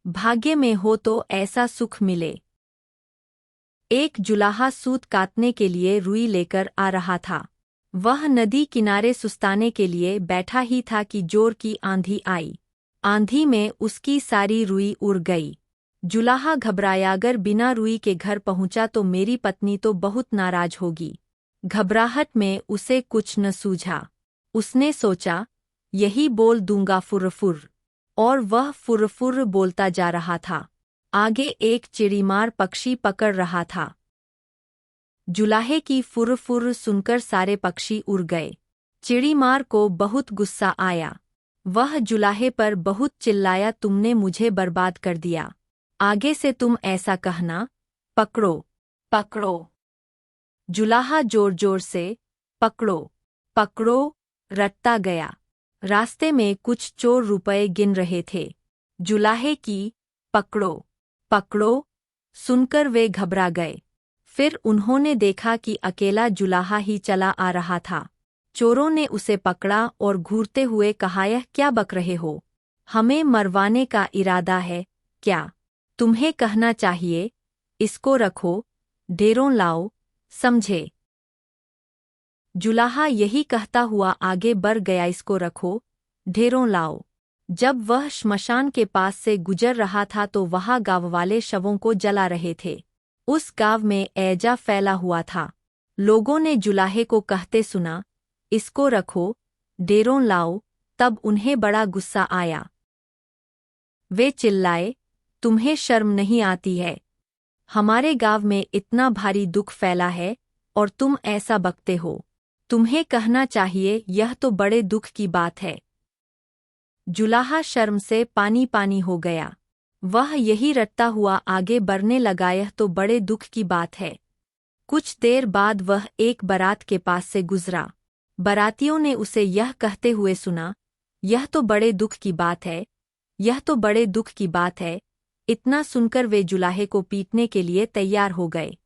भाग्य में हो तो ऐसा सुख मिले। एक जुलाहा सूत काटने के लिए रुई लेकर आ रहा था। वह नदी किनारे सुस्ताने के लिए बैठा ही था कि जोर की आंधी आई। आंधी में उसकी सारी रुई उड़ गई। जुलाहा घबरायागर बिना रुई के घर पहुंचा तो मेरी पत्नी तो बहुत नाराज होगी। घबराहट में उसे कुछ न सूझा। उसने सोचा, यही बोल दूंगा फुर्रफुर्र, और वह फुर्रफुर्र बोलता जा रहा था। आगे एक चिड़ीमार पक्षी पकड़ रहा था। जुलाहे की फुर्रफुर्र सुनकर सारे पक्षी उड़ गए। चिड़ीमार को बहुत गुस्सा आया। वह जुलाहे पर बहुत चिल्लाया, तुमने मुझे बर्बाद कर दिया। आगे से तुम ऐसा कहना, पकड़ो पकड़ो। जुलाहा जोर जोर से पकड़ो पकड़ो रटता गया। रास्ते में कुछ चोर रुपए गिन रहे थे। जुलाहे की पकड़ो पकड़ो सुनकर वे घबरा गए। फिर उन्होंने देखा कि अकेला जुलाहा ही चला आ रहा था। चोरों ने उसे पकड़ा और घूरते हुए कहा, यह क्या बक रहे हो? हमें मरवाने का इरादा है क्या? तुम्हें कहना चाहिए, इसको रखो, ढेरों लाओ, समझे? जुलाहा यही कहता हुआ आगे बढ़ गया, इसको रखो, ढेरों लाओ। जब वह श्मशान के पास से गुजर रहा था तो वहाँ गाँव वाले शवों को जला रहे थे। उस गाँव में ऐजा फैला हुआ था। लोगों ने जुलाहे को कहते सुना, इसको रखो, ढेरों लाओ। तब उन्हें बड़ा गुस्सा आया। वे चिल्लाए, तुम्हें शर्म नहीं आती है? हमारे गाँव में इतना भारी दुख फैला है और तुम ऐसा बकते हो। तुम्हें कहना चाहिए, यह तो बड़े दुख की बात है। जुलाहा शर्म से पानी पानी हो गया। वह यही रटता हुआ आगे बढ़ने लगा, यह तो बड़े दुख की बात है। कुछ देर बाद वह एक बारात के पास से गुजरा। बारातियों ने उसे यह कहते हुए सुना, यह तो बड़े दुख की बात है, यह तो बड़े दुख की बात है। इतना सुनकर वे जुलाहे को पीटने के लिए तैयार हो गए।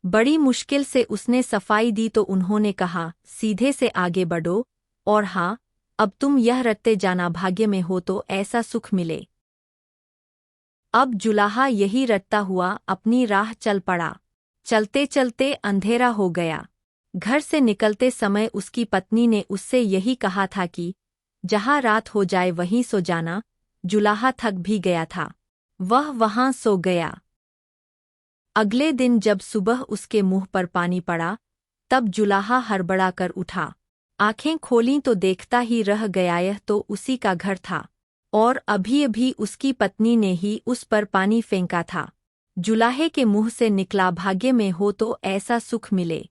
बड़ी मुश्किल से उसने सफाई दी तो उन्होंने कहा, सीधे से आगे बढ़ो, और हाँ, अब तुम यह रटते जाना, भाग्य में हो तो ऐसा सुख मिले। अब जुलाहा यही रटता हुआ अपनी राह चल पड़ा। चलते चलते अंधेरा हो गया। घर से निकलते समय उसकी पत्नी ने उससे यही कहा था कि जहाँ रात हो जाए वहीं सो जाना। जुलाहा थक भी गया था। वह वहाँ सो गया। अगले दिन जब सुबह उसके मुंह पर पानी पड़ा, तब जुलाहा हड़बड़ा कर उठा। आंखें खोलीं तो देखता ही रह गया, यह तो उसी का घर था और अभी अभी उसकी पत्नी ने ही उस पर पानी फेंका था। जुलाहे के मुंह से निकला, भाग्य में हो तो ऐसा सुख मिले।